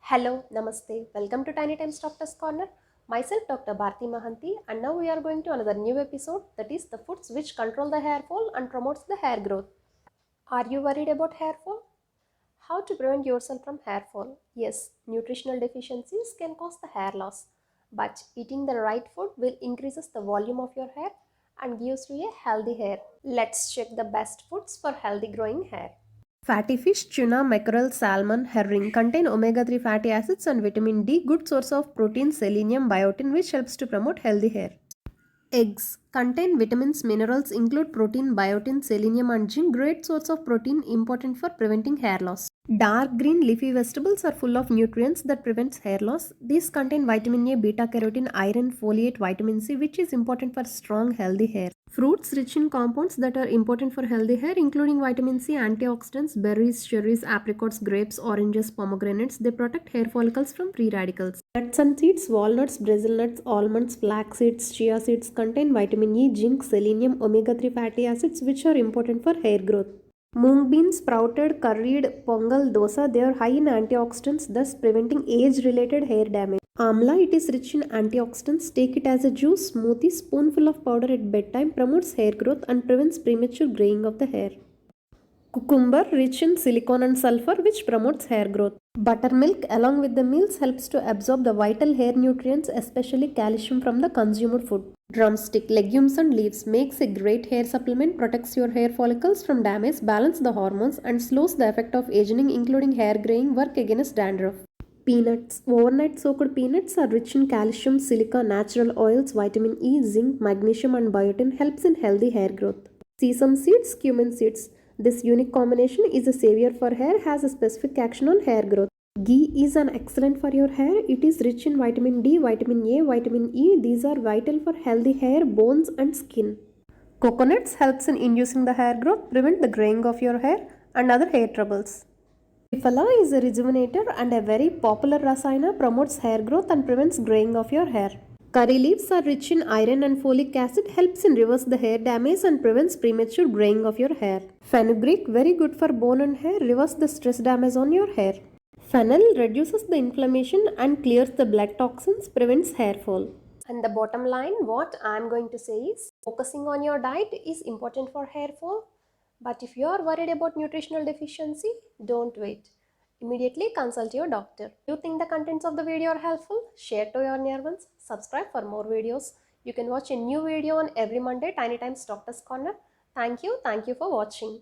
Hello, Namaste. Welcome to Tiny Times Doctor's Corner. Myself, Dr. Bharti Mahanti, and now we are going to another new episode, that is the foods which control the hair fall and promotes the hair growth. Are you worried about hair fall? How to prevent yourself from hair fall? Yes, nutritional deficiencies can cause the hair loss, but eating the right food will increases the volume of your hair and gives you a healthy hair. Let's check the best foods for healthy growing hair. Fatty fish, tuna, mackerel, salmon, herring contain omega-3 fatty acids and vitamin D, good source of protein, selenium, biotin, which helps to promote healthy hair. Eggs contain vitamins, minerals, include protein, biotin, selenium, and zinc, great source of protein important for preventing hair loss. Dark green leafy vegetables are full of nutrients that prevents hair loss. These contain vitamin A, beta carotene, iron, folate, vitamin C, which is important for strong, healthy hair. Fruits rich in compounds that are important for healthy hair, including vitamin C, antioxidants, berries, cherries, apricots, grapes, oranges, pomegranates. They protect hair follicles from free radicals. Nuts and seeds, walnuts, Brazil nuts, almonds, flax seeds, chia seeds contain vitamin E, zinc, selenium, omega-3 fatty acids, which are important for hair growth. Mung beans, sprouted, curried, pongal, dosa, they are high in antioxidants, thus preventing age-related hair damage. Amla, it is rich in antioxidants. Take it as a juice, smoothie, spoonful of powder at bedtime, promotes hair growth and prevents premature graying of the hair. Cucumber, rich in silicon and sulfur, which promotes hair growth. Buttermilk, along with the meals, helps to absorb the vital hair nutrients, especially calcium from the consumed food. Drumstick, legumes and leaves makes a great hair supplement, protects your hair follicles from damage, balances the hormones, and slows the effect of aging, including hair graying, work against dandruff. Peanuts. Overnight soaked peanuts are rich in calcium, silica, natural oils, vitamin E, zinc, magnesium, and biotin, helps in healthy hair growth. Sesame seeds, cumin seeds. This unique combination is a savior for hair, has a specific action on hair growth. Ghee is an excellent for your hair. It is rich in vitamin D, vitamin A, vitamin E. These are vital for healthy hair, bones, and skin. Coconuts helps in inducing the hair growth, prevent the graying of your hair and other hair troubles. Triphala is a rejuvenator and a very popular rasayana, promotes hair growth and prevents graying of your hair. Curry leaves are rich in iron and folic acid, helps in reverse the hair damage and prevents premature graying of your hair. Fenugreek, very good for bone and hair, reverse the stress damage on your hair. Fennel reduces the inflammation and clears the blood toxins, prevents hair fall. And the bottom line, what I am going to say is, focusing on your diet is important for hair fall. But if you are worried about nutritional deficiency, don't wait. Immediately consult your doctor. If you think the contents of the video are helpful, share to your near ones. Subscribe for more videos. You can watch a new video on every Monday, Tiny Times Doctor's Corner. Thank you for watching.